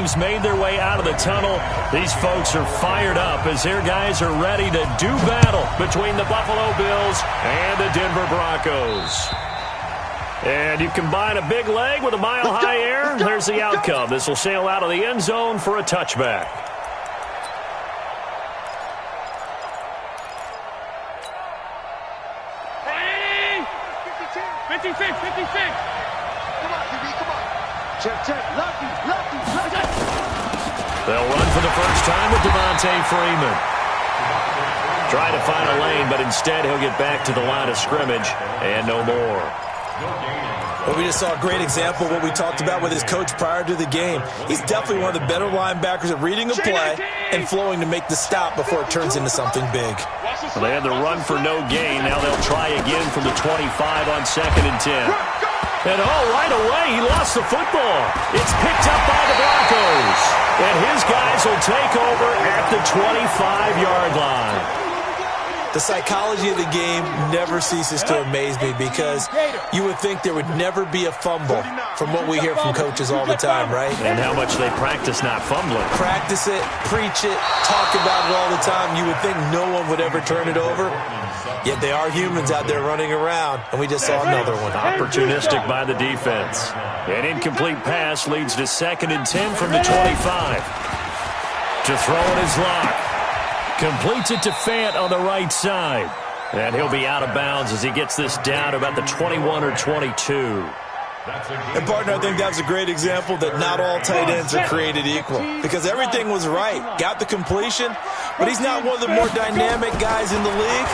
teams made their way out of the tunnel. These folks are fired up as their guys are ready to do battle between the Buffalo Bills and the Denver Broncos. And you combine a big leg with a mile-high air, there's the outcome. This will sail out of the end zone for a touchback. Hey! 56. Come on, DB, come on. Check. Lucky. They'll run for the first time with Devontae Freeman. Trying to find a lane, but instead he'll get back to the line of scrimmage and no more. Well, we just saw a great example of what we talked about with his coach prior to the game. He's definitely one of the better linebackers at reading a play and flowing to make the stop before it turns into something big. Well, they had the run for no gain. Now they'll try again from the 25 on 2nd and 10. And right away, he lost the football. It's picked up by the Broncos. And his guys will take over at the 25-yard line. The psychology of the game never ceases to amaze me because you would think there would never be a fumble from what we hear from coaches all the time, right? And how much they practice not fumbling. Practice it, preach it, talk about it all the time. You would think no one would ever turn it over. Yet they are humans out there running around, and we just saw another one. Opportunistic by the defense. An incomplete pass leads to 2nd and 10 from the 25. To throw in his lock. Completes it to Fant on the right side. And he'll be out of bounds as he gets this down to about the 21 or 22. And, partner, I think that was a great example that not all tight ends are created equal. Because everything was right. Got the completion, but he's not one of the more dynamic guys in the league.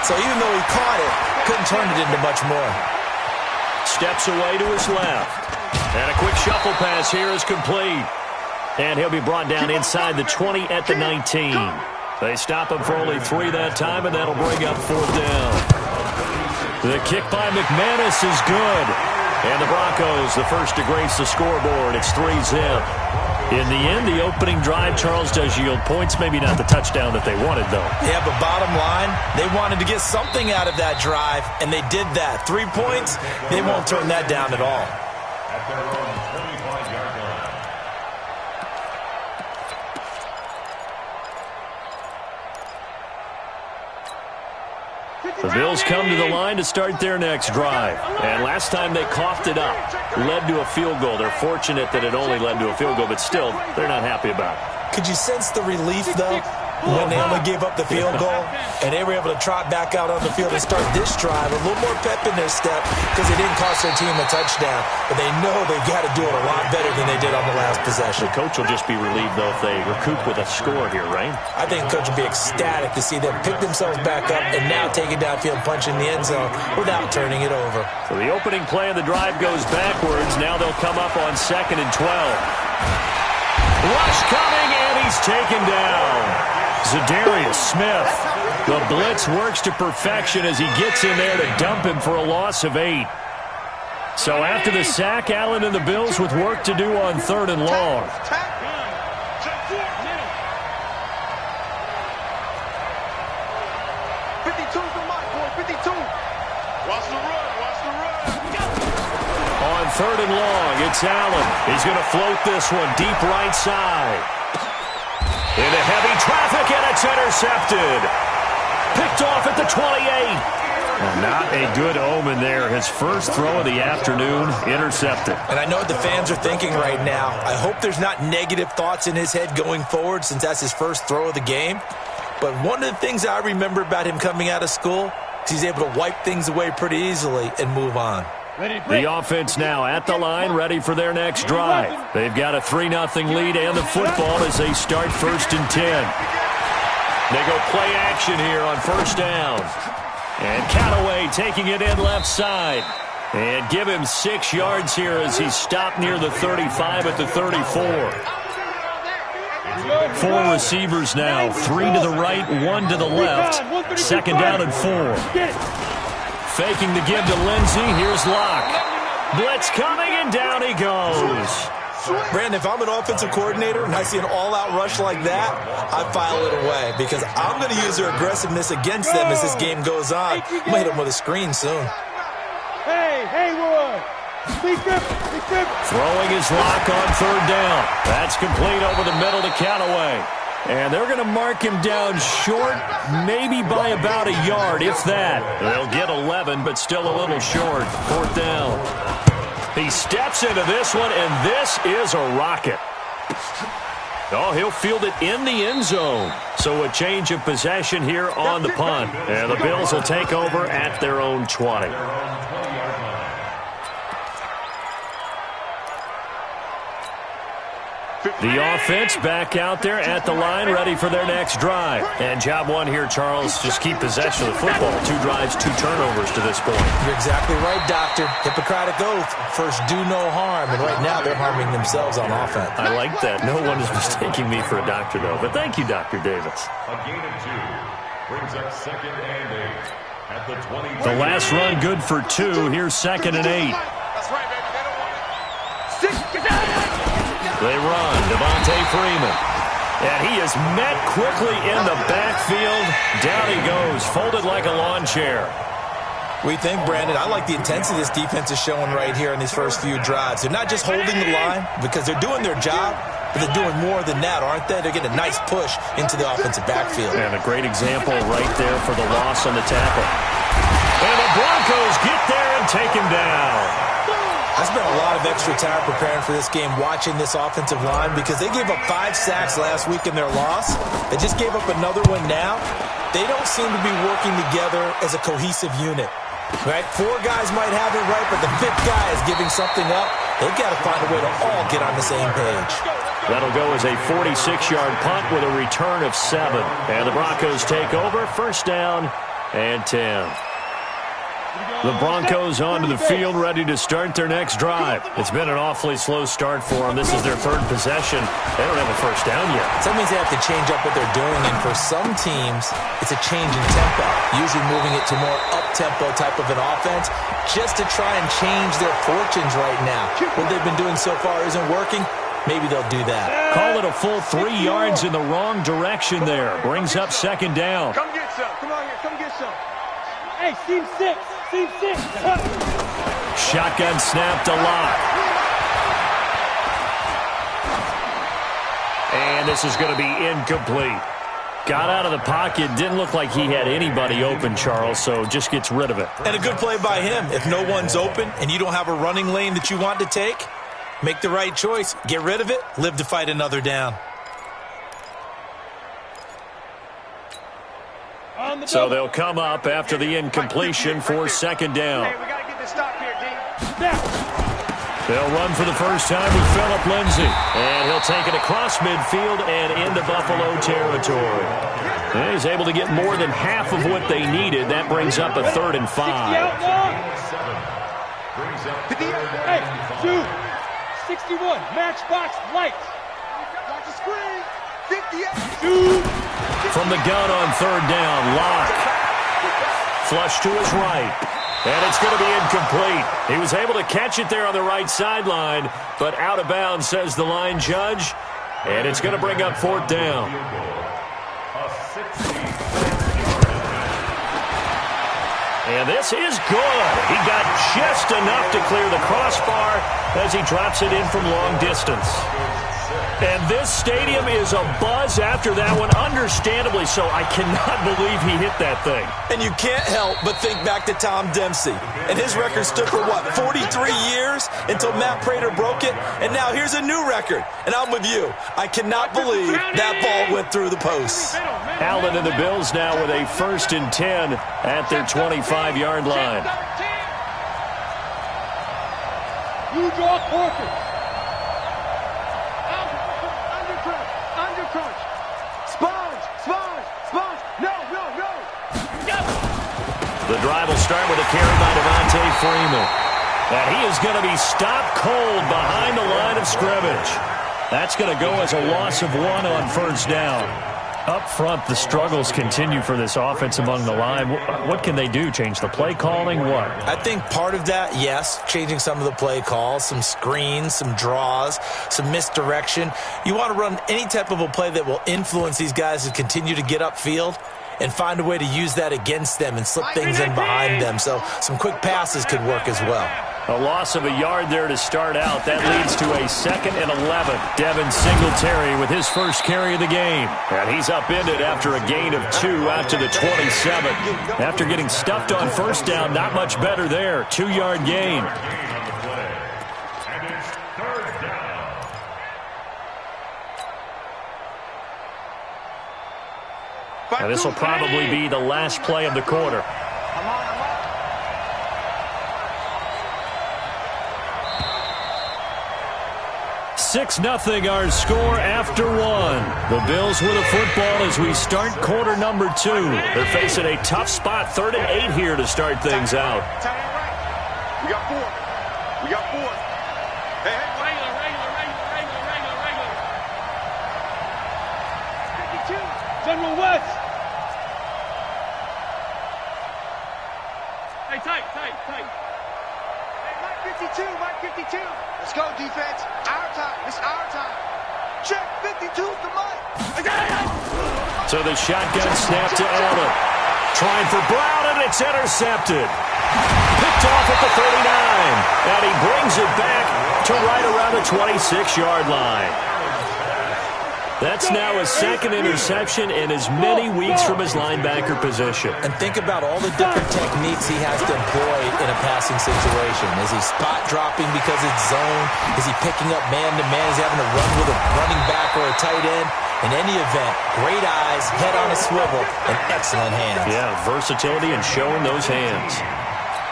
So even though he caught it, couldn't turn it into much more. Steps away to his left. And a quick shuffle pass here is complete. And he'll be brought down inside the 20 at the 19. They stop him for only 3 that time, and that'll bring up 4th down. The kick by McManus is good. And the Broncos, the first to grace the scoreboard. It's 3-zip. In the end, the opening drive, Charles, does yield points. Maybe not the touchdown that they wanted, though. Yeah, but bottom line, they wanted to get something out of that drive, and they did that. 3 points, they won't turn that down at all. The Bills come to the line to start their next drive. And last time they coughed it up, led to a field goal. They're fortunate that it only led to a field goal, but still, they're not happy about it. Could you sense the relief, though, when they only gave up the field goal and they were able to trot back out on the field and start this drive a little more pep in their step because they didn't cost their team a touchdown, but they know they've got to do it a lot better than they did on the last possession. The coach will just be relieved, though, if they recoup with a score here, right? I think the coach will be ecstatic to see them pick themselves back up and now take it downfield, punch in the end zone without turning it over. So the opening play of the drive goes backwards. Now they'll come up on 2nd and 12. Rush coming, and he's taken down. Zadarius Smith. The blitz works to perfection as he gets in there to dump him for a loss of 8. So after the sack, Allen and the Bills with work to do on 3rd and long. 52's the mark, boy. 52. Watch the run. On 3rd and long, it's Allen. He's going to float this one deep right side. Into heavy traffic, and it's intercepted. Picked off at the 28. Not a good omen there. His first throw of the afternoon, intercepted. And I know what the fans are thinking right now. I hope there's not negative thoughts in his head going forward since that's his first throw of the game. But one of the things I remember about him coming out of school is he's able to wipe things away pretty easily and move on. The offense now at the line, ready for their next drive. They've got a 3-0 lead and the football as they start 1st and 10. They go play action here on 1st down. And Callaway taking it in left side. And give him 6 yards here as he's stopped near the 35 at the 34. 4 receivers now, 3 to the right, 1 to the left. 2nd down and 4. Faking the give to Lindsey. Here's Locke. Blitz coming, and down he goes. Brandon, if I'm an offensive coordinator and I see an all-out rush like that, I file it away because I'm going to use their aggressiveness against them as this game goes on. I'm going to hit them with a screen soon. Hey, Haywood. Throwing his lock on third down. That's complete over the middle to Callaway. And they're going to mark him down short, maybe by about a yard, if that. They'll get 11, but still a little short. Fourth down. He steps into this one, and this is a rocket. Oh, he'll field it in the end zone. So a change of possession here on the punt. And the Bills will take over at their own 20. The offense back out there at the line, ready for their next drive. And job one here, Charles, just keep possession of the football. 2 drives, 2 turnovers to this point. You're exactly right, Doctor. Hippocratic oath. First, do no harm. And right now, they're harming themselves on offense. I like that. No one is mistaking me for a doctor, though. But thank you, Dr. Davis. A gain of 2 brings up 2nd and 8 at the 20. The last run good for 2. Here's 2nd and 8. That's right, baby. They don't want it. 6. They run. Devontae Freeman. And he is met quickly in the backfield. Down he goes, folded like a lawn chair. We think, Brandon, I like the intensity this defense is showing right here in these first few drives. They're not just holding the line because they're doing their job, but they're doing more than that, aren't they? They're getting a nice push into the offensive backfield. And a great example right there for the loss on the tackle. And the Broncos get there and take him down. I spent a lot of extra time preparing for this game watching this offensive line because they gave up 5 sacks last week in their loss. They just gave up another one now. They don't seem to be working together as a cohesive unit. Right? 4 guys might have it right, but the 5th guy is giving something up. They've got to find a way to all get on the same page. That'll go as a 46-yard punt with a return of 7. And the Broncos take over. First down and 10. The Broncos onto the field, ready to start their next drive. It's been an awfully slow start for them. This is their 3rd possession. They don't have a first down yet. So that means they have to change up what they're doing, and for some teams, it's a change in tempo, usually moving it to more up-tempo type of an offense just to try and change their fortunes right now. What they've been doing so far isn't working. Maybe they'll do that. Call it a full 3 yards in the wrong direction there. Brings up 2nd down. Come get some. Come on here. Come get some. Hey, team 6. Team 6. Shotgun snap to Locke. And this is going to be incomplete. Got out of the pocket. Didn't look like he had anybody open, Charles, so just gets rid of it. And a good play by him. If no one's open and you don't have a running lane that you want to take, make the right choice. Get rid of it. Live to fight another down. So they'll come up after the incompletion for 2nd down. Hey, we got to get this stop here, D. They'll run for the first time with Phillip Lindsay. And he'll take it across midfield and into Buffalo territory. And he's able to get more than half of what they needed. That brings up a 3rd and 5. Hey, shoot. 61, matchbox lights. Watch the screen. 58. Shoot. From the gun on 3rd down, Locke. Flush to his right. And it's going to be incomplete. He was able to catch it there on the right sideline, but out of bounds, says the line judge. And it's going to bring up 4th down. And this is good. He got just enough to clear the crossbar as he drops it in from long distance. And this stadium is abuzz after that one, understandably so. I cannot believe he hit that thing. And you can't help but think back to Tom Dempsey. And his record stood for, 43 years until Matt Prater broke it? And now here's a new record. And I'm with you. I cannot believe that ball went through the posts. Allen and the Bills now with a 1st and 10 at their 25-yard line. You draw Corker. The drive will start with a carry by Devontae Freeman. And he is going to be stopped cold behind the line of scrimmage. That's going to go as a loss of 1 on 1st down. Up front, the struggles continue for this offense among the line. What can they do? Change the play calling? What? I think part of that, yes, changing some of the play calls, some screens, some draws, some misdirection. You want to run any type of a play that will influence these guys to continue to get upfield and find a way to use that against them and slip things in behind them. So some quick passes could work as well. A loss of a yard there to start out. That leads to a 2nd and 11. Devin Singletary with his first carry of the game. And he's upended after a gain of 2 out to the 27. After getting stuffed on first down, not much better there. 2-yard gain. And this will probably be the last play of the quarter. 6-0 our score after 1. The Bills with a football as we start quarter number 2. They're facing a tough spot, 3rd and 8 here to start things out. We got 4. We got 4. Hey, regular. 52. General West. Hey, tight. Hey, Mike 52, Mike 52. Let's go, defense. Our time. It's our time. Check 52's the Mike. So the shotgun snap to Allen. Trying for Brown, and it's intercepted. Picked off at the 39. And he brings it back to right around the 26-yard line. That's now his 2nd interception in as many weeks from his linebacker position. And think about all the different techniques he has to employ in a passing situation. Is he spot dropping because it's zone? Is he picking up man-to-man? Is he having to run with a running back or a tight end? In any event, great eyes, head on a swivel, and excellent hands. Yeah, versatility and showing those hands.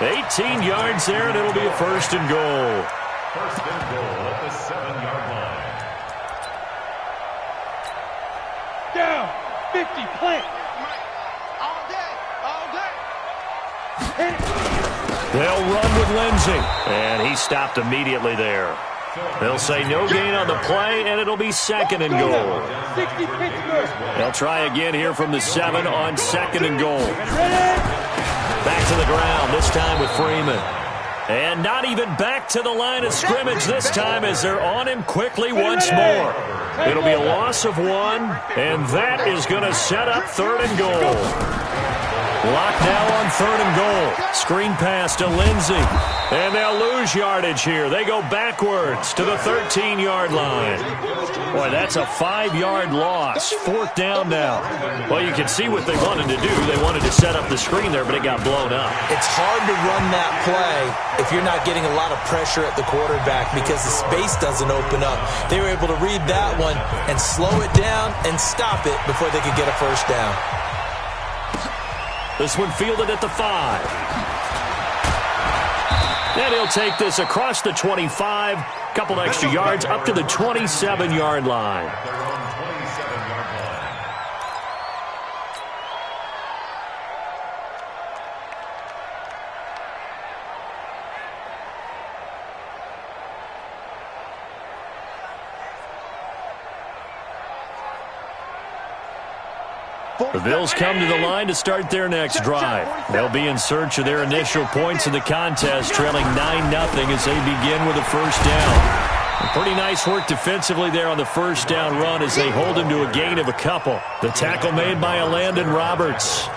18 yards there, and it'll be a 1st and goal. 1st and goal at the 7-yard line. Down. 50. Plant. All day. They'll run with Lindsey. And he stopped immediately there. They'll say no gain on the play, and it'll be 2nd and goal. 60 Pittsburgh. They'll try again here from the 7 on 2nd and goal. Back to the ground, this time with Freeman. And not even back to the line of scrimmage this time as they're on him quickly once more. It'll be a loss of 1, and that is going to set up 3rd and goal. Lock now on 3rd and goal. Screen pass to Lindsey. And they'll lose yardage here. They go backwards to the 13-yard line. Boy, that's a 5-yard loss. 4th down now. Well, you can see what they wanted to do. They wanted to set up the screen there, but it got blown up. It's hard to run that play if you're not getting a lot of pressure at the quarterback because the space doesn't open up. They were able to read that one and slow it down and stop it before they could get a 1st down. This one fielded at the 5. And he'll take this across the 25. Couple extra yards up to the 27-yard line. The Bills come to the line to start their next drive. They'll be in search of their initial points in the contest, trailing 9-0 as they begin with a 1st down. Pretty nice work defensively there on the 1st down run as they hold him to a gain of a couple. The tackle made by Landon Roberts.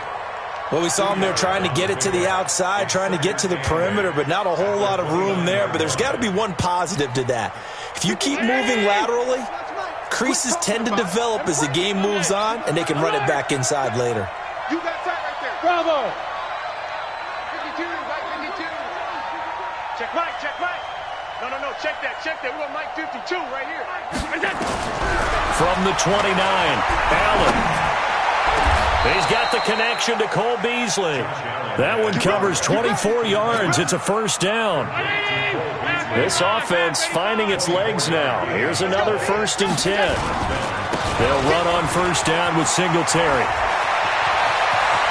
Well, we saw him there trying to get it to the outside, trying to get to the perimeter, but not a whole lot of room there. But there's got to be one positive to that. If you keep moving laterally, creases tend to develop as the game moves on, and they can run it back inside later. You got time right there. Bravo. 52, Mike 52. Check Mike. No, check that. We want Mike 52 right here. From the 29, Allen. He's got the connection to Cole Beasley. That one covers 24 yards. It's a 1st down. This offense finding its legs now. Here's another 1st and 10. They'll run on 1st down with Singletary.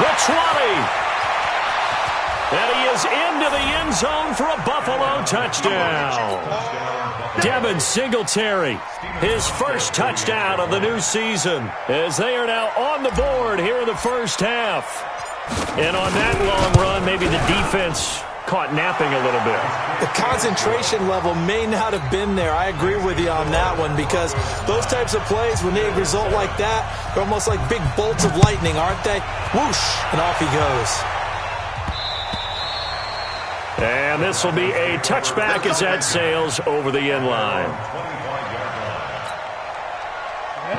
The 20. And he is into the end zone for a Buffalo touchdown. Devin Singletary, his first touchdown of the new season, as they are now on the board here in the 1st half. And on that long run, maybe the defense caught napping a little bit. The concentration level may not have been there. I agree with you on that one because those types of plays, when they result like that, they're almost like big bolts of lightning, aren't they? Whoosh, and off he goes. And this will be a touchback as that sails over the end line.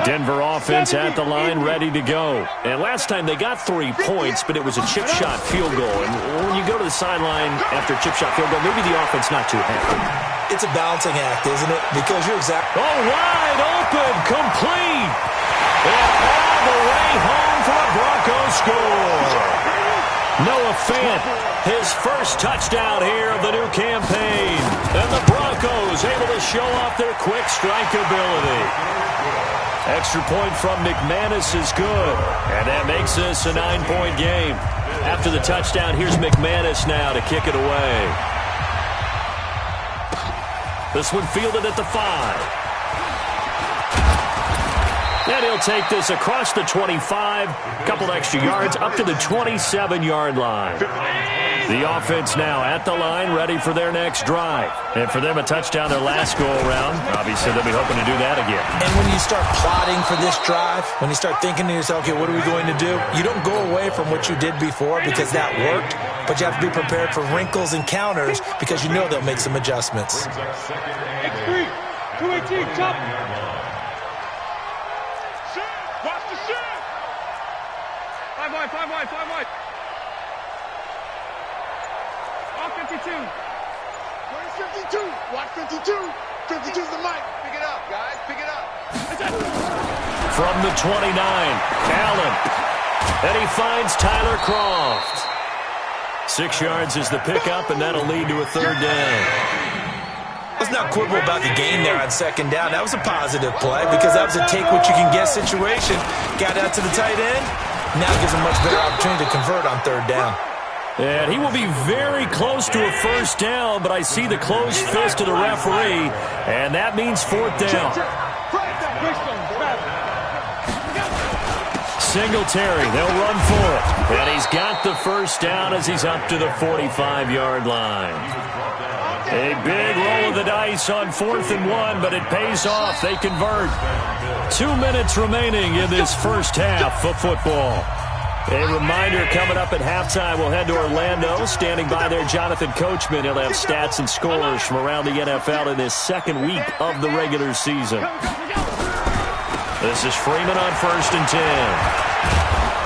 Denver offense at the line, ready to go. And last time they got 3 points, but it was a chip shot field goal. And when you go to the sideline after a chip shot field goal, maybe the offense not too happy. It's a balancing act, isn't it? Because you're exactly... Oh, wide open, complete. And all the way home for a Broncos score. Noah Fant, his first touchdown here of the new campaign. And the Broncos able to show off their quick strike ability. Extra point from McManus is good. And that makes this a 9-point game. After the touchdown, here's McManus now to kick it away. This one fielded at the 5. And he'll take this across the 25, couple extra yards, up to the 27-yard line. The offense now at the line, ready for their next drive. And for them, a touchdown their last go-around. Obviously, they'll be hoping to do that again. And when you start plotting for this drive, when you start thinking to yourself, okay, what are we going to do? You don't go away from what you did before because that worked, but you have to be prepared for wrinkles and counters because you know they'll make some adjustments. X3, 218, top. Watch the shit! 5 wide, 5 wide, 5 wide. All 52. 52. Watch 52. 52's the mic. Pick it up, guys. Pick it up. From the 29, Allen. And he finds Tyler Croft. 6 yards is the pickup, and that'll lead to a third down. Let's not quibble about the gain there on second down. That was a positive play because that was a take-what-you-can-get situation. Got out to the tight end. Now gives him a much better opportunity to convert on third down. And he will be very close to a first down, but I see the closed fist of the referee, and that means fourth down. Singletary, they'll run for it. And he's got the first down as he's up to the 45-yard line. A big roll of the dice on 4th and 1, but it pays off. They convert. 2 minutes remaining in this first half of football. A reminder coming up at halftime, we'll head to Orlando. Standing by there, Jonathan Coachman. He'll have stats and scores from around the NFL in this second week of the regular season. This is Freeman on 1st and 10.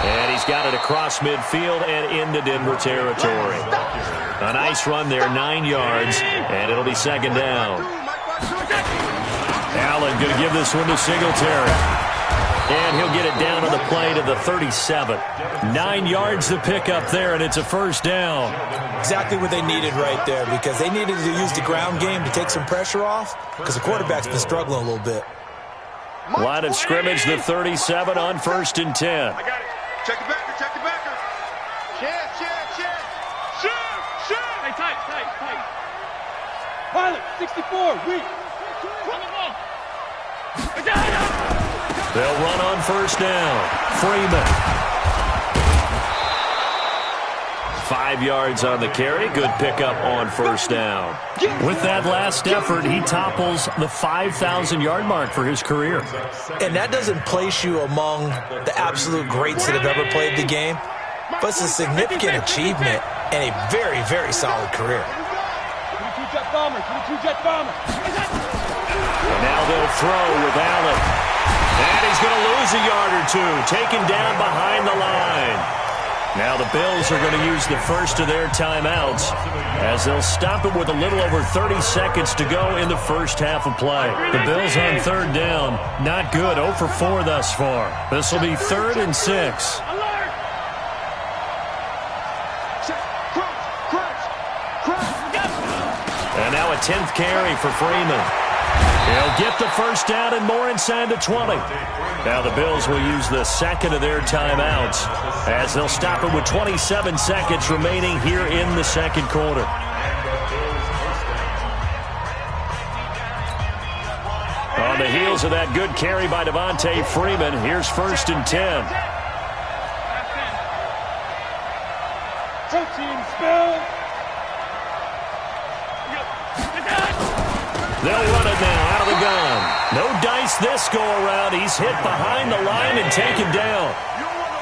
And he's got it across midfield and into Denver territory. A nice run there, 9 yards, and it'll be second down. Allen going to give this one to Singletary. And he'll get it down to the play to the 37. 9 yards to pick up there, and it's a first down. Exactly what they needed right there because they needed to use the ground game to take some pressure off because the quarterback's been struggling a little bit. Line of scrimmage, the 37 on 1st and 10. I got it. Check the backer, check the backer. Check. Shoot. Hey, tight. Pilot, 64, weak. They'll run on first down. Freeman. 5 yards on the carry. Good pickup on first down. With that last effort, he topples the 5,000-yard mark for his career. And that doesn't place you among the absolute greats that have ever played the game, but it's a significant achievement and a very, very solid career. 22 jet bomber. And now they'll throw with Allen. And he's going to lose a yard or two, taken down behind the line. Now the Bills are going to use the first of their timeouts as they'll stop it with a little over 30 seconds to go in the first half of play. The Bills on third down, not good, 0 for 4 thus far. This will be 3rd and 6. And now a 10th carry for Freeman. He'll get the first down and more inside the 20. Now the Bills will use the second of their timeouts as they'll stop it with 27 seconds remaining here in the second quarter. On the heels of that good carry by Devontae Freeman, here's 1st and 10. Protein spill. They'll run it now out of the gun. No dice twice this go-around. He's hit behind the line and taken down.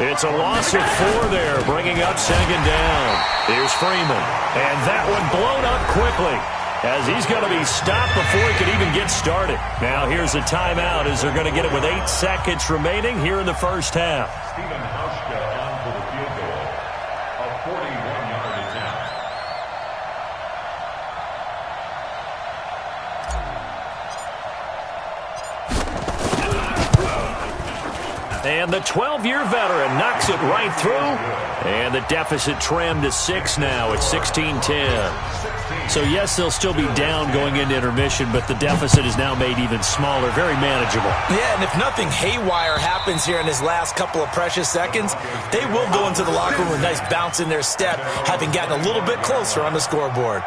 It's a loss of 4 there, bringing up second down. Here's Freeman, and that one blown up quickly as he's going to be stopped before he could even get started. Now here's a timeout as they're going to get it with 8 seconds remaining here in the first half. Stephen Hauschka on for the field goal. A 41-yard attempt. And the 12-year veteran knocks it right through. And the deficit trimmed to 6 now at 16-10. So, yes, they'll still be down going into intermission, but the deficit is now made even smaller, very manageable. Yeah, and if nothing haywire happens here in his last couple of precious seconds, they will go into the locker room with a nice bounce in their step, having gotten a little bit closer on the scoreboard.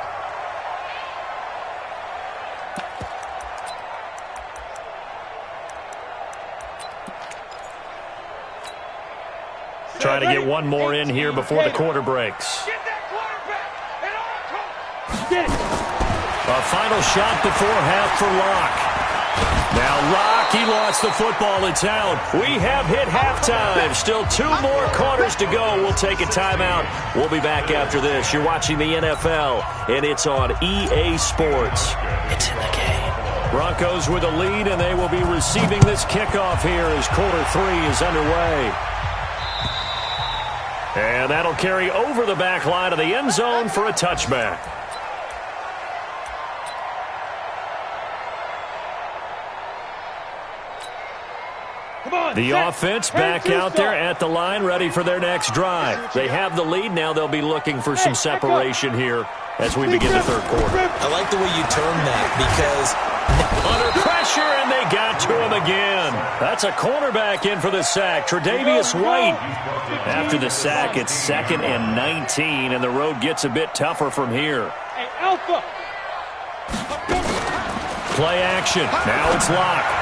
Trying to get one more in here before the quarter breaks. Get that quarterback and all Get it. A final shot before half for Locke. Now Locke, he lost the football. It's out. We have hit halftime. Still 2 more quarters to go. We'll take a timeout. We'll be back after this. You're watching the NFL, and it's on EA Sports. It's in the game. Broncos with a lead, and they will be receiving this kickoff here as quarter 3 is underway. And that'll carry over the back line of the end zone for a touchback. The offense back out there at the line, ready for their next drive. They have the lead. Now they'll be looking for some separation here as we begin the third quarter. I like the way you term that because under pressure, and they got to him again. That's a cornerback in for the sack, Tre'Davious White. After the sack, it's 2nd and 19, and the road gets a bit tougher from here. Hey, Alpha. Play action. Now it's Locke.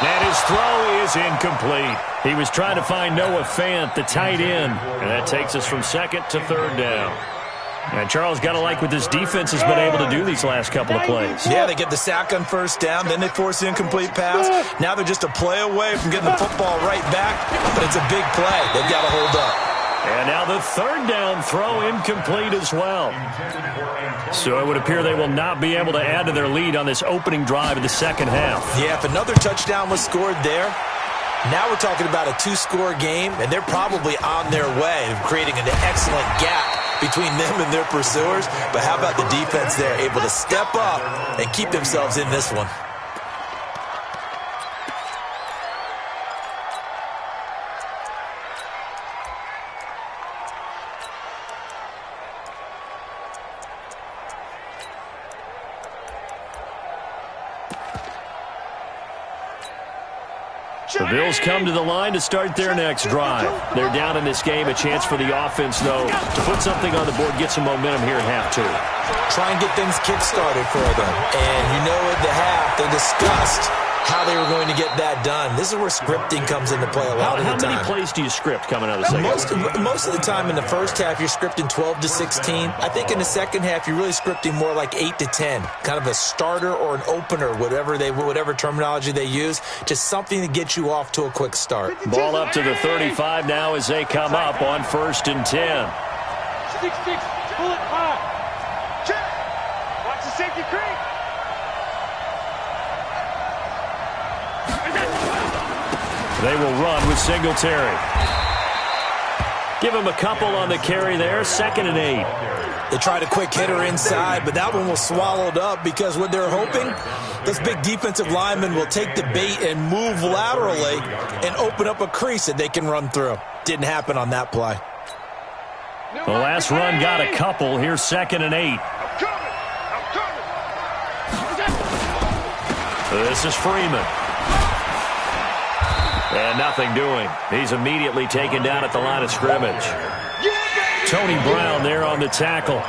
And his throw is incomplete. He was trying to find Noah Fant, the tight end, and that takes us from 2nd to 3rd down. And Charles, got to like what this defense has been able to do these last couple of plays. Yeah, they get the sack on 1st down, then they force the incomplete pass. Now they're just a play away from getting the football right back, but it's a big play. They've got to hold up. And now the 3rd down throw incomplete as well. So it would appear they will not be able to add to their lead on this opening drive of the second half. Yeah, if another touchdown was scored there, now we're talking about a 2-score game, and they're probably on their way of creating an excellent gap between them and their pursuers. But how about the defense there, able to step up and keep themselves in this one? The Bills come to the line to start their next drive. They're down in this game. A chance for the offense, though, to put something on the board, get some momentum here at half 2. Try and get things kick-started for them. And you know at the half, they discussed how they were going to get that done. This is where scripting comes into play a lot of the time. How many plays do you script coming out of the second half? Most of the time in the first half, you're scripting 12 to 16. I think in the second half, you're really scripting more like 8 to 10. Kind of a starter or an opener, whatever terminology they use. Just something to get you off to a quick start. Ball up to the 35 now as they come up on 1st and 10. 6-6. Pull it high. Check. Watch the safety creep. They will run with Singletary. Give him a couple on the carry there. 2nd and 8. They tried a quick hitter inside, but that one was swallowed up because what they're hoping, this big defensive lineman will take the bait and move laterally and open up a crease that they can run through. Didn't happen on that play. The last run got a couple. Here's 2nd and 8. This is Freeman. And nothing doing. He's immediately taken down at the line of scrimmage. Tony Brown there on the tackle.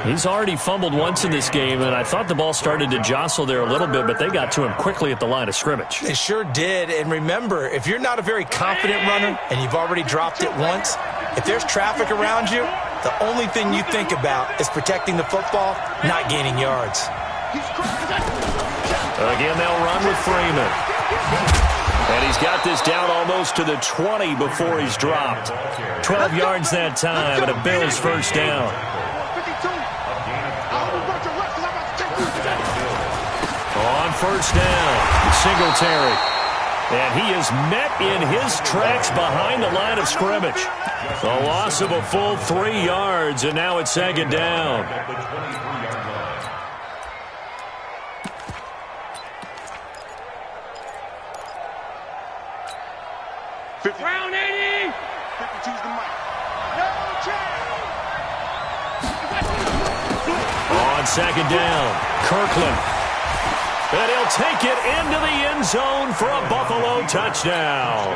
He's already fumbled once in this game, and I thought the ball started to jostle there a little bit, but they got to him quickly at the line of scrimmage. They sure did. And remember, if you're not a very confident runner and you've already dropped it once, if there's traffic around you, the only thing you think about is protecting the football, not gaining yards. Again, they'll run with Freeman. And he's got this down almost to the 20 before he's dropped. 12 yards that time, and a Bills first down. On first down, Singletary. And he is met in his tracks behind the line of scrimmage. A loss of a full 3 yards, and now it's second down. Round 80! 52's the mic. No change! On second down, Kirkland. And he'll take it into the end zone for a Buffalo touchdown.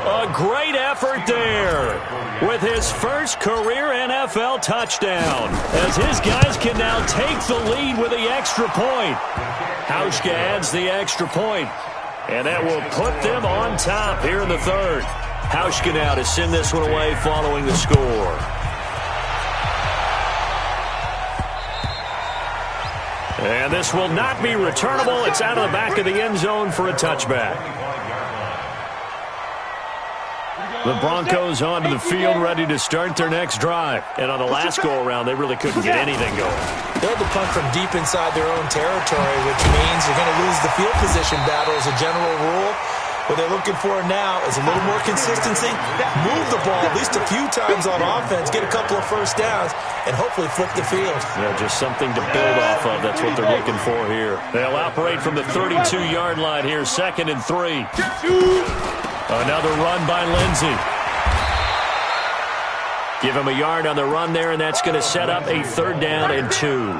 A great effort there with his first career NFL touchdown, as his guys can now take the lead with the extra point. Hauschka adds the extra point, and that will put them on top here in the third. Hauschka now to send this one away following the score. And this will not be returnable. It's out of the back of the end zone for a touchback. The Broncos onto the field, ready to start their next drive. And on the last go-around, they really couldn't get anything going. They'll be punt from deep inside their own territory, which means you're going to lose the field position battle as a general rule. What they're looking for now is a little more consistency, move the ball at least a few times on offense, get a couple of first downs, and hopefully flip the field. Yeah, just something to build off of. That's what they're looking for here. They'll operate from the 32-yard line here, 2nd and 3. Another run by Lindsey. Give him a yard on the run there, and that's going to set up a 3rd down and 2.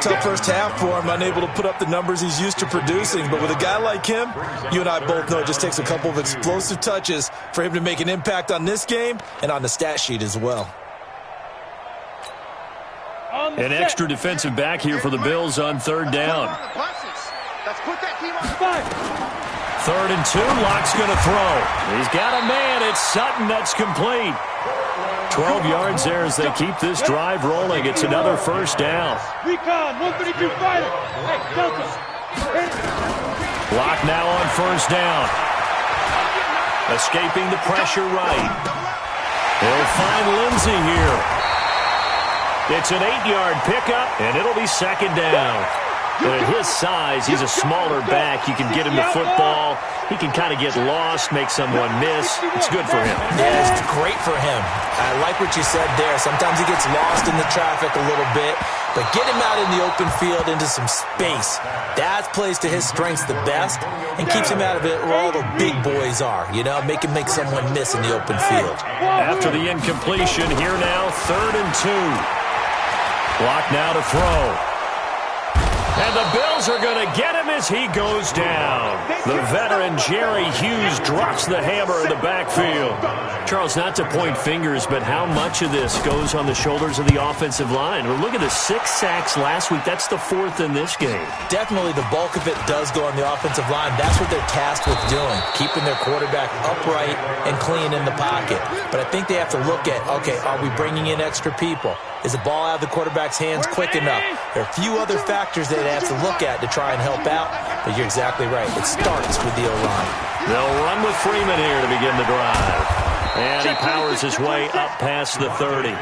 Tough first half for him, unable to put up the numbers he's used to producing. But with a guy like him, you and I both know it just takes a couple of explosive touches for him to make an impact on this game and on the stat sheet as well. An extra defensive back here for the Bills on 3rd down. Let's put that team on 3rd and 2, Locke's going to throw. He's got a man. It's Sutton. That's complete. 12 yards there as they keep this drive rolling. It's another first down. Recon, 132 fighter. Hey, Delta. Locke now on first down. Escaping the pressure right. They'll find Lindsey here. It's an 8-yard pickup, and it'll be 2nd down. And at his size, he's a smaller back. You can get him the football. He can kind of get lost, make someone miss. It's good for him. Yeah, it's great for him. I like what you said there. Sometimes he gets lost in the traffic a little bit, but get him out in the open field into some space. That plays to his strengths the best and keeps him out of it where all the big boys are. You know, make him make someone miss in the open field. After the incompletion, here now, 3rd and 2. Block now to throw. And the Bills are going to get him as he goes down. The veteran Jerry Hughes drops the hammer in the backfield. Charles, not to point fingers, but how much of this goes on the shoulders of the offensive line? Well, look at the 6 sacks last week. That's the 4th in this game. Definitely the bulk of it does go on the offensive line. That's what they're tasked with doing, keeping their quarterback upright and clean in the pocket. But I think they have to look at, okay, are we bringing in extra people? Is the ball out of the quarterback's hands quick enough? There are a few other factors that they have to look at to try and help out, but you're exactly right. It starts with the O-line. They'll run with Freeman here to begin the drive. And he powers his way up past the 30.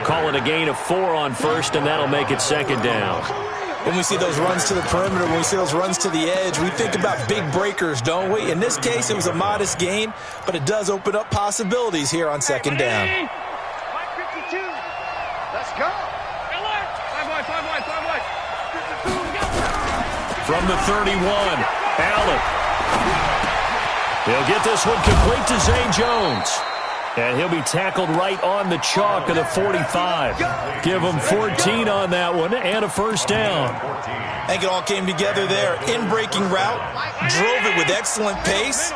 Call it a gain of 4 on first, and that'll make it 2nd down. When we see those runs to the perimeter, when we see those runs to the edge, we think about big breakers, don't we? In this case, it was a modest gain, but it does open up possibilities here on 2nd down. Let's go. From the 31, Allen. He'll get this one complete to Zay Jones. And he'll be tackled right on the chalk of the 45. Give him 14 on that one and a first down. I think it all came together there. In-breaking route, drove it with excellent pace.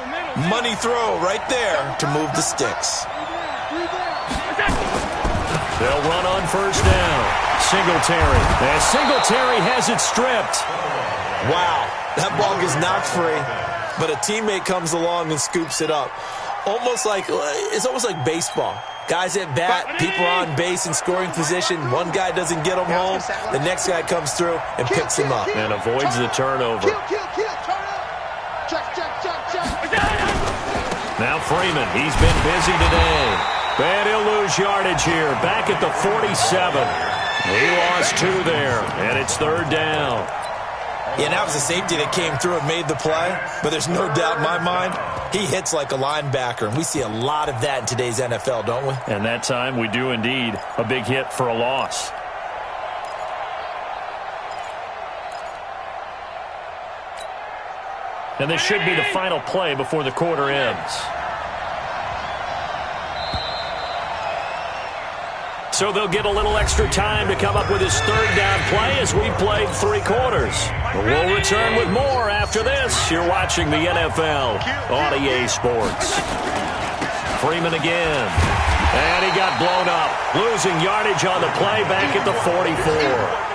Money throw right there to move the sticks. They'll run on first down. Singletary. And Singletary has it stripped. Wow, that ball gets knocked free, but a teammate comes along and scoops it up. It's almost like baseball. Guys at bat, people are on base in scoring position. One guy doesn't get him home. The next guy comes through and picks him up. And avoids the turnover. Now Freeman, he's been busy today. And he'll lose yardage here, back at the 47. He lost 2 there, and it's 3rd down. Yeah, that was a safety that came through and made the play, but there's no doubt in my mind, he hits like a linebacker, and we see a lot of that in today's NFL, don't we? And that time we do indeed a big hit for a loss. And this should be the final play before the quarter ends. So they'll get a little extra time to come up with his 3rd down play as we've played 3 quarters. We'll return with more after this. You're watching the NFL on EA Sports. Freeman again. And he got blown up. Losing yardage on the play back at the 44.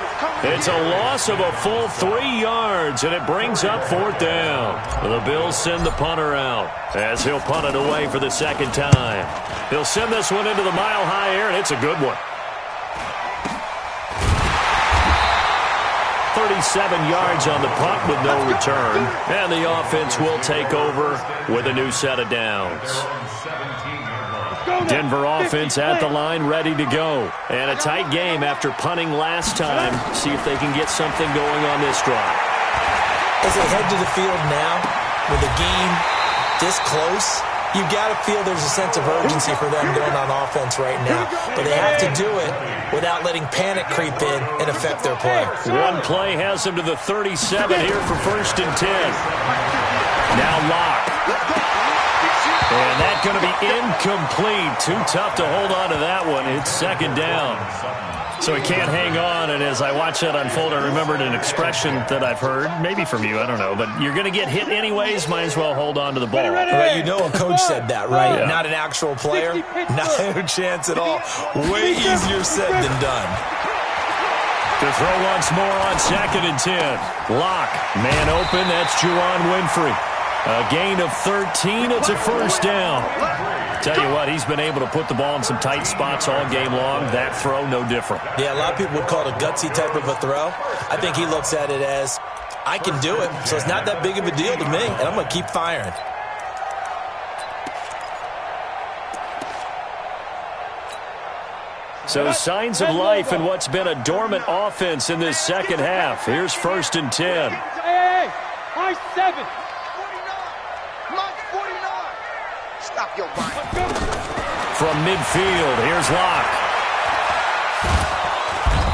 It's a loss of a full 3 yards, and it brings up 4th down. The Bills send the punter out as he'll punt it away for the 2nd time. He'll send this one into the mile-high air, and it's a good one. 37 yards on the punt with no return, and the offense will take over with a new set of downs. Denver offense at the line, ready to go. And a tight game after punting last time. See if they can get something going on this drive. As they head to the field now, with the game this close, you've got to feel there's a sense of urgency for them going on offense right now. But they have to do it without letting panic creep in and affect their play. One play has them to the 37 here for 1st and 10. Now Locke. And that's going to be incomplete. Too tough to hold on to that one. It's 2nd down. So he can't hang on, and as I watch that unfold, I remembered an expression that I've heard, maybe from you, I don't know, but you're going to get hit anyways, might as well hold on to the ball. Right, you know a coach said that, right? Yeah. Not an actual player. No chance at all. Way easier said than done. To throw once more on 2nd and 10. Locke, man open, that's Juwan Winfrey. A gain of 13, it's a 1st down. Tell you what, he's been able to put the ball in some tight spots all game long. That throw, no different. Yeah, a lot of people would call it a gutsy type of a throw. I think he looks at it as, I can do it, so it's not that big of a deal to me, and I'm going to keep firing. So signs of life in what's been a dormant offense in this 2nd half. Here's 1st and 10. Hey, high 7. Stop your mind. From midfield, here's Locke.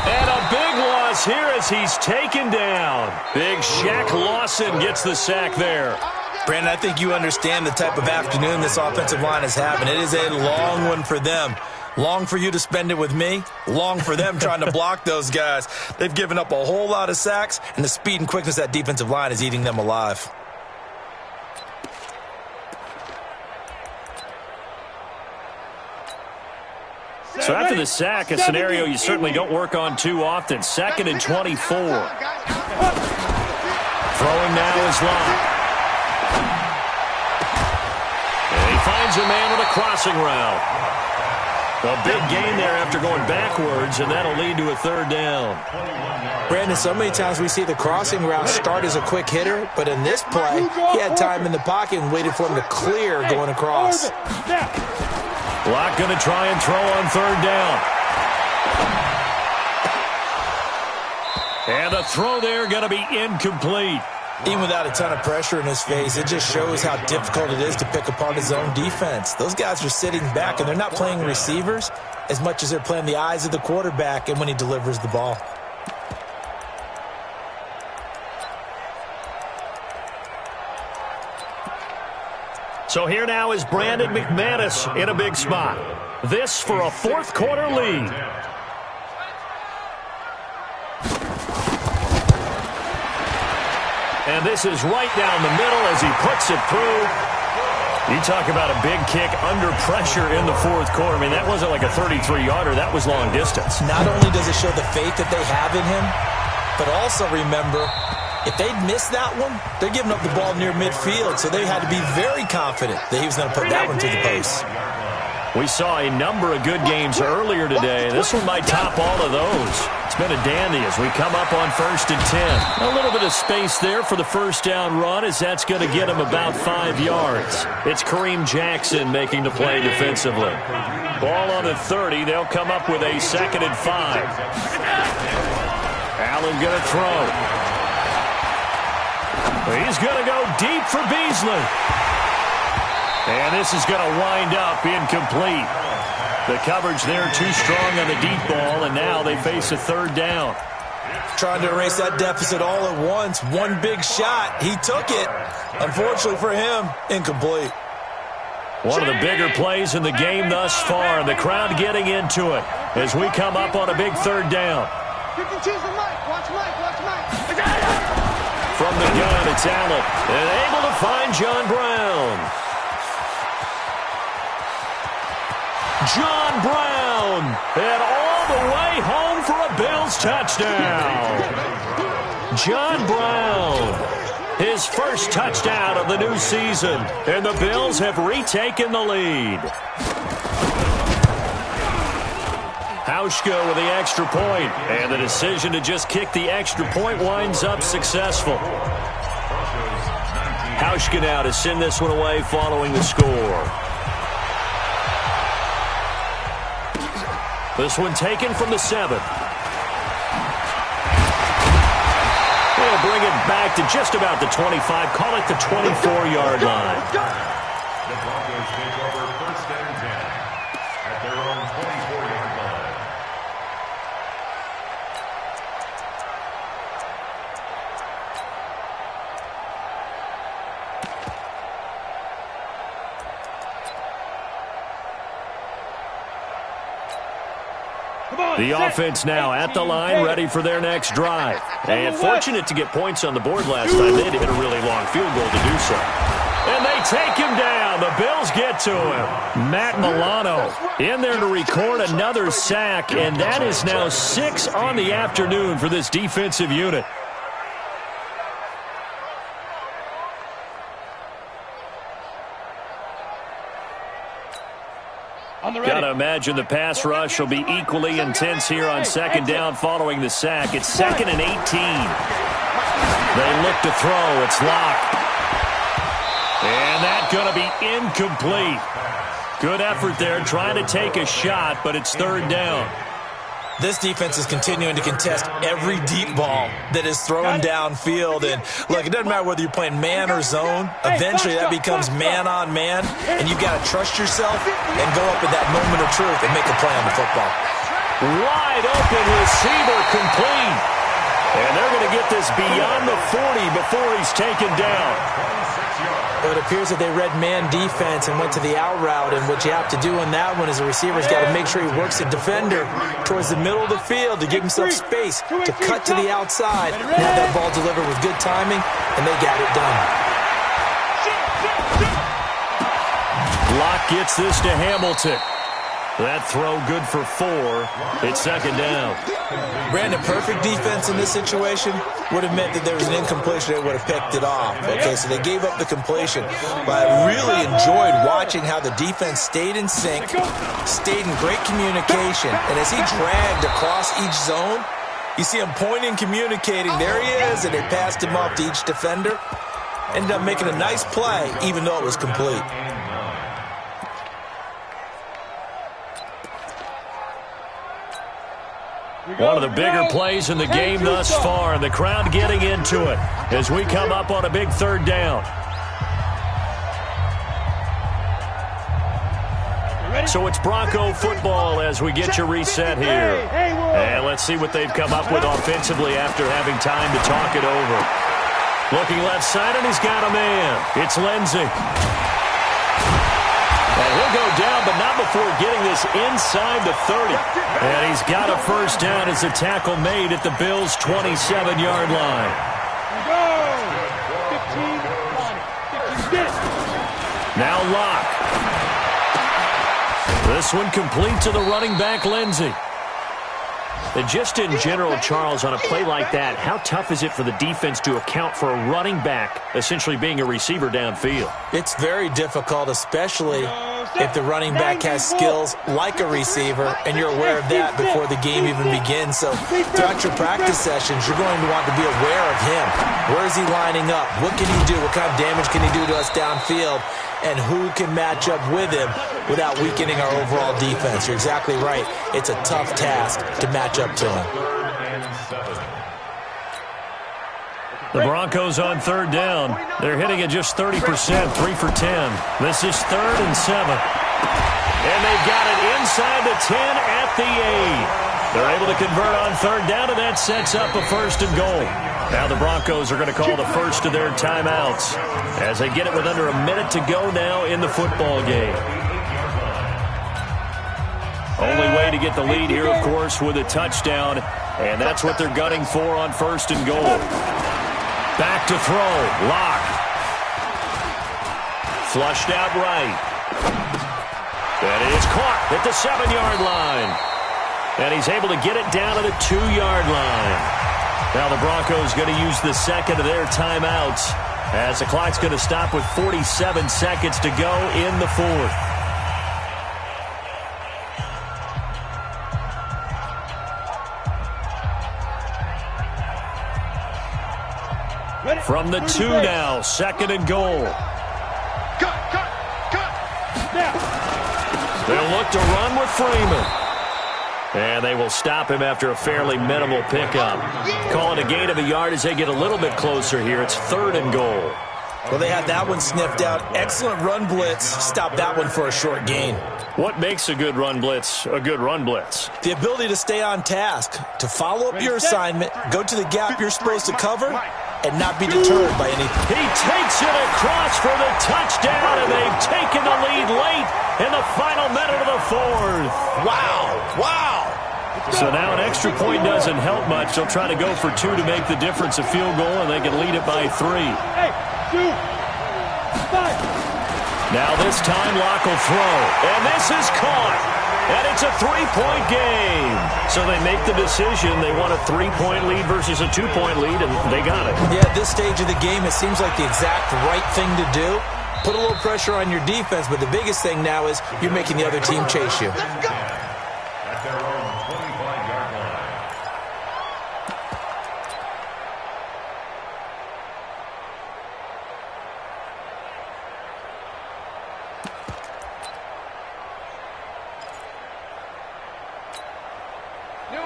And a big loss here as he's taken down. Big Shaq Lawson gets the sack there. Brandon, I think you understand the type of afternoon this offensive line is having. It is a long one for them. Long for you to spend it with me. Long for them trying to block those guys. They've given up a whole lot of sacks, and the speed and quickness of that defensive line is eating them alive. So after the sack, a scenario you certainly don't work on too often. 2nd and 24. Throwing now is Locke. And he finds a man with a crossing route. A big gain there after going backwards, and that'll lead to a 3rd down. Brandon, so many times we see the crossing route start as a quick hitter, but in this play, he had time in the pocket and waited for him to clear going across. Locke going to try and throw on 3rd down. And the throw there going to be incomplete. Even without a ton of pressure in his face, it just shows how difficult it is to pick apart his own defense. Those guys are sitting back, and they're not playing receivers as much as they're playing the eyes of the quarterback and when he delivers the ball. So here now is Brandon McManus in a big spot. This for a 4th quarter lead. And this is right down the middle as he puts it through. You talk about a big kick under pressure in the 4th quarter. I mean, that wasn't like a 33-yarder. That was long distance. Not only does it show the faith that they have in him, but also remember, if they'd missed that one, they're giving up the ball near midfield, so they had to be very confident that he was going to put that one to the post. We saw a number of good games earlier today. This one might top all of those. It's been a dandy as we come up on 1st and 10. A little bit of space there for the first down run as that's going to get him about 5 yards. It's Kareem Jackson making the play defensively. Ball on the 30. They'll come up with a 2nd and 5. Allen going to throw. He's going to go deep for Beasley. And this is going to wind up incomplete. The coverage there too strong on the deep ball, and now they face a 3rd down. Trying to erase that deficit all at once. One big shot. He took it. Unfortunately for him, incomplete. One of the bigger plays in the game thus far, and the crowd getting into it as we come up on a big 3rd down. From the gun, it's Allen, and able to find John Brown. John Brown, and all the way home for a Bills touchdown. John Brown, his first touchdown of the new season, and the Bills have retaken the lead. Hauschka with the extra point, and the decision to just kick the extra point winds up successful. Hauschka now to send this one away following the score. This one taken from the 7. They'll bring it back to just about the 25. Call it the 24-yard line. The Broncos take over 1st and 10 at their own 24-yard line. The offense now at the line, ready for their next drive. And fortunate to get points on the board last time. They had to hit a really long field goal to do so. And they take him down. The Bills get to him. Matt Milano in there to record another sack, and that is now 6 on the afternoon for this defensive unit. Got to imagine the pass rush will be equally intense here on 2nd down following the sack. It's 2nd and 18. They look to throw. It's locked. And that's going to be incomplete. Good effort there trying to take a shot, but it's 3rd down. This defense is continuing to contest every deep ball that is thrown downfield. And, look, it doesn't matter whether you're playing man or zone. Eventually that becomes man-on-man, and you've got to trust yourself and go up at that moment of truth and make a play on the football. Wide open receiver complete. And they're going to get this beyond the 40 before he's taken down. It appears that they read man defense and went to the out route, and what you have to do in that one is the receiver's got to make sure he works the defender towards the middle of the field to give himself space to cut to the outside and have that ball delivered with good timing, and they got it done. Locke gets this to Hamilton. That throw good for 4. It's 2nd down. Brandon, perfect defense in this situation would have meant that there was an incompletion that would have picked it off. Okay, so they gave up the completion. But I really enjoyed watching how the defense stayed in sync, stayed in great communication. And as he dragged across each zone, you see him pointing, communicating. There he is, and they passed him off to each defender. Ended up making a nice play, even though it was complete. One of the bigger plays in the game thus far, and the crowd getting into it as we come up on a big 3rd down. So it's Bronco football as we get you reset here. And let's see what they've come up with offensively after having time to talk it over. Looking left side, and he's got a man. It's Lindsey. And he'll go down, but not before getting this inside the 30. And he's got a first down as the tackle made at the Bills' 27-yard line. Now Locke. This one complete to the running back, Lindsey. And just in general, Charles, on a play like that, how tough is it for the defense to account for a running back essentially being a receiver downfield? It's very difficult, especially if the running back has skills like a receiver, and you're aware of that before the game even begins. So throughout your practice sessions, you're going to want to be aware of him. Where is he lining up? What can he do? What kind of damage can he do to us downfield? And who can match up with him without weakening our overall defense? You're exactly right. It's a tough task to match up to him. The Broncos on third down. They're hitting at just 30%, 3 for 10. This is 3rd and 7. And they've got it inside the 10 at the 8. They're able to convert on third down, and that sets up a 1st and goal. Now the Broncos are going to call the first of their timeouts as they get it with under a minute to go now in the football game. Only way to get the lead here, of course, with a touchdown, and that's what they're gunning for on 1st and goal. Back to throw. Lock. Flushed out right. And it is caught at the 7-yard line. And he's able to get it down to the 2-yard line. Now the Broncos going to use the second of their timeouts as the clock's going to stop with 47 seconds to go in the 4th. From the 2 now, 2nd and goal. Cut. They'll look to run with Freeman. And they will stop him after a fairly minimal pickup. Call it a gain of a yard as they get a little bit closer here. It's 3rd and goal. Well, they had that one sniffed out. Excellent run blitz. Stop that one for a short gain. What makes a good run blitz a good run blitz? The ability to stay on task, to follow up your assignment, go to the gap you're supposed to cover, and not be deterred by anything. He takes it across for the touchdown, and they've taken the lead late in the final minute of the 4th. Wow. So now an extra point doesn't help much. They'll try to go for 2 to make the difference a field goal, and they can lead it by 3. 2, 5. Now this time, Locke will throw. And this is caught. And it's a 3-point game. So they make the decision. They want a 3-point lead versus a 2-point lead, and they got it. Yeah, at this stage of the game, it seems like the exact right thing to do. Put a little pressure on your defense, but the biggest thing now is you're making the other team chase you. At their own 25-yard line.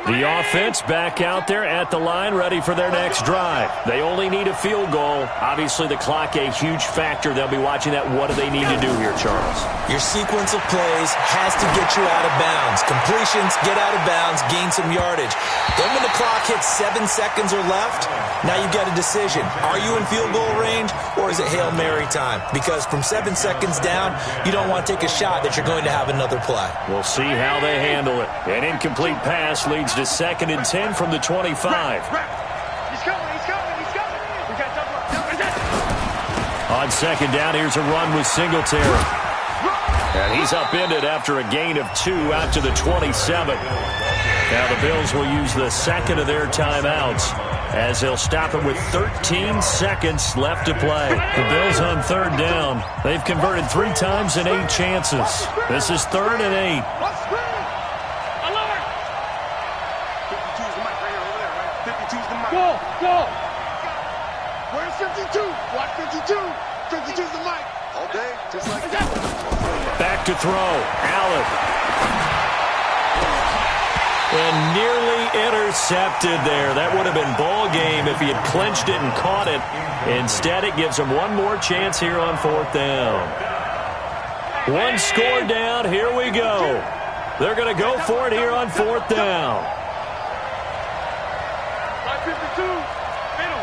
The offense back out there at the line, ready for their next drive. They only need a field goal. Obviously, the clock a huge factor. They'll be watching that. What do they need to do here, Charles? Your sequence of plays has to get you out of bounds. Completions, get out of bounds, gain some yardage. Then when the clock hits 7 seconds or left, now you've got a decision. Are you in field goal range, or is it Hail Mary time? Because from 7 seconds down, you don't want to take a shot that you're going to have another play. We'll see how they handle it. An incomplete pass leads to 2nd and 10 from the 25. He's coming. We got double. On 2nd down, here's a run with Singletary. And he's upended after a gain of 2 out to the 27. Now the Bills will use the 2nd of their timeouts as they'll stop him with 13 seconds left to play. The Bills on 3rd down. They've converted 3 times in 8 chances. This is 3rd and 8. Go. Where's 52? Watch 52. 52's the mic. All day, just like that. Back to throw. Allen. And nearly intercepted there. That would have been ball game if he had clinched it and caught it. Instead, it gives him one more chance here on 4th down. 1 score down. Here we go. They're going to go for it here on 4th down. 52. Middle.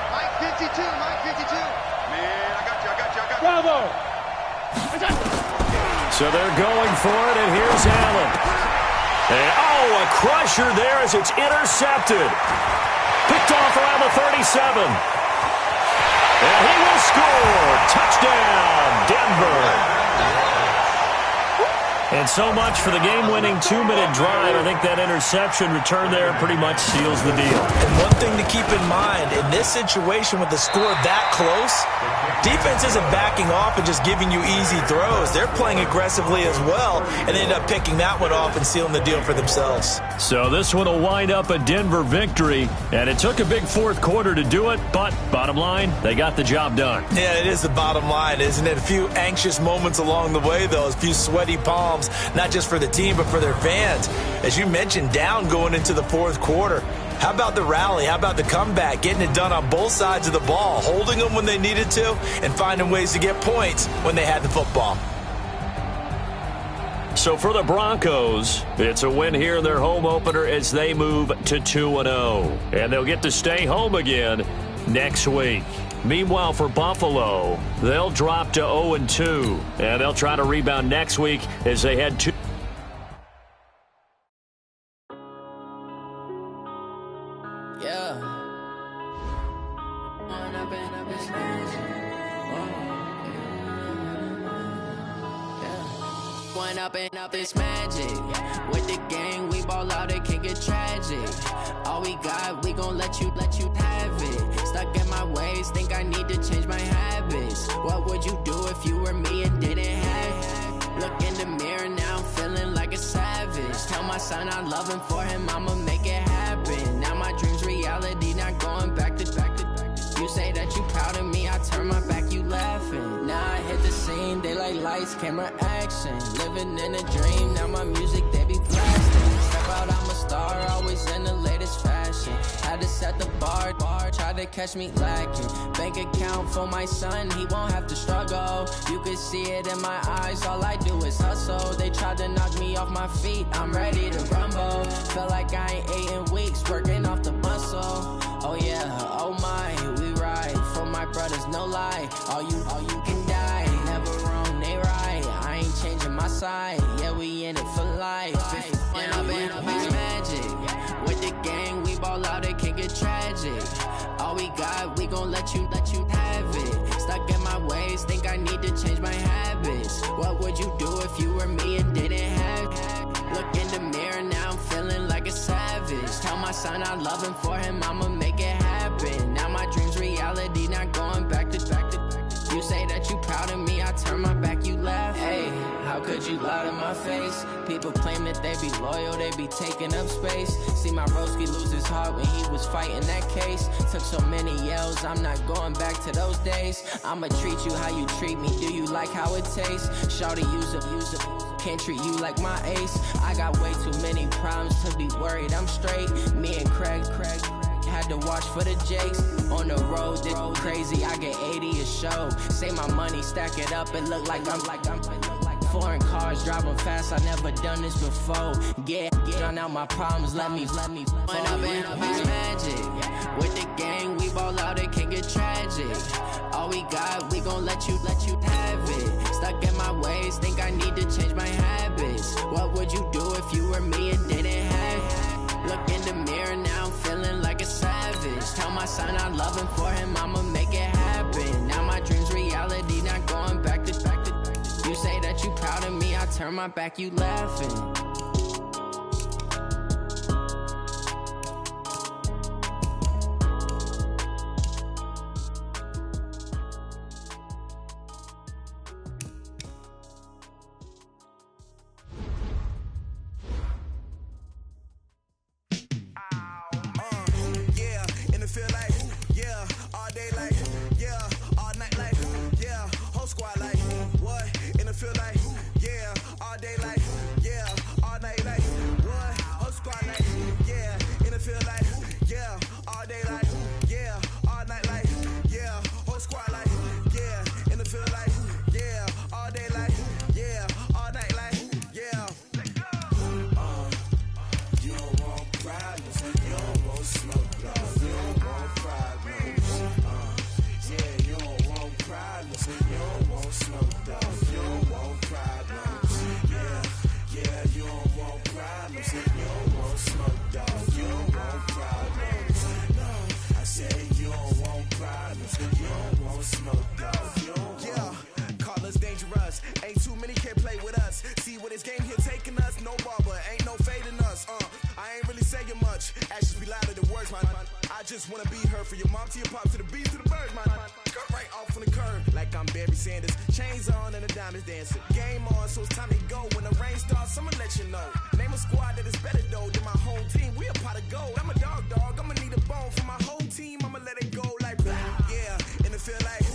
Mike 52. Man, I got you. Bravo. So they're going for it, and here's Allen. And, a crusher there as it's intercepted. Picked off around the 37. And he will score. Touchdown, Denver. And And so much for the game-winning 2-minute drive. I think that interception return there pretty much seals the deal. And one thing to keep in mind, in this situation with the score that close, defense isn't backing off and just giving you easy throws. They're playing aggressively as well, and they end up picking that one off and sealing the deal for themselves. So this one will wind up a Denver victory, and it took a big fourth quarter to do it, but bottom line, they got the job done. Yeah, it is the bottom line, isn't it? A few anxious moments along the way, though, a few sweaty palms, not just for the team, but for their fans. As you mentioned, down going into the fourth quarter. How about the rally? How about the comeback? Getting it done on both sides of the ball, holding them when they needed to, and finding ways to get points when they had the football. So for the Broncos, it's a win here in their home opener as they move to 2-0. And they'll get to stay home again next week. Meanwhile, for Buffalo, they'll drop to 0-2, and they'll try to rebound next week as they head to... Up this magic with the gang, we ball out, it can get tragic. All we got, we gon' let you have it. Stuck in my ways, think I need to change my habits. What would you do if you were me and didn't have it? Look in the mirror now, I'm feeling like a savage. Tell my son I love him, for him I'ma make it happen. Now my dream's reality, not going back to. You say that you proud of me, I turn my back, you laughing. Now I hit the scene, they like lights, camera, action. Living in a dream, now my music, they be blasting. Step out, I'm a star, always in the latest fashion. Had to set the bar, try to catch me lacking. Bank account for my son, he won't have to struggle. You can see it in my eyes, all I do is hustle. They tried to knock me off my feet, I'm ready to rumble. Felt like I ain't ate in weeks, working off the muscle. Oh yeah, oh my, we ride for my brothers, no lie. All you can die, never wrong, they right. I ain't changing my side, yeah, we in it for life. When I've been up, it's magic. With the gang, we ball out, it can get tragic. All we got, we gon' let you have it. Stuck in my ways, think I need to change my habits. What would you do if you were me and didn't have it? Look in the mirror, now I'm feeling like a savage. Tell my son I love him, for him I'ma make it happen. Now my dream's reality, not going back to. You say that you proud of me, I turn my back, you laugh. Hey, how could you lie to my face? People claim that they be loyal, they be taking up space. See my broski lose his heart when he was fighting that case. Took so many yells, I'm not going back to those days. I'ma treat you how you treat me, do you like how it tastes? Shawty, use up, can't treat you like my ace. I got way too many problems to be worried, I'm straight. Me and Craig had to watch for the Jakes. On the road, this crazy, I get 80 a show. Say my money, stack it up, it look like I'm foreign cars, driving fast, I never done this before. Get on out my problems, let me. When I've been up, it's magic. With the gang, we ball out, it can get tragic. All we got, we gon' let you have it. Stuck in my ways, think I need to change my habits. What would you do if you were me and didn't have it? Look in the mirror, now I'm feeling like a savage. Tell my son I love him, for him I'ma make it happen. Now my dream's reality, not going back to. You say that you proud of me, I turn my back, you laughing. Ain't too many can play with us. See what this game here just wanna be her. For your mom to your pop to the beat to the bird, man. Cut right off on the curb, like I'm Barry Sanders. Chains on and the diamonds dancing. Game on, so it's time to go. When the rain starts, I'ma let you know. Name a squad that is better though than my home team. We a pot of gold. I'm a dog. I'ma need a bone for my whole team. I'ma let it go like yeah, and it feel like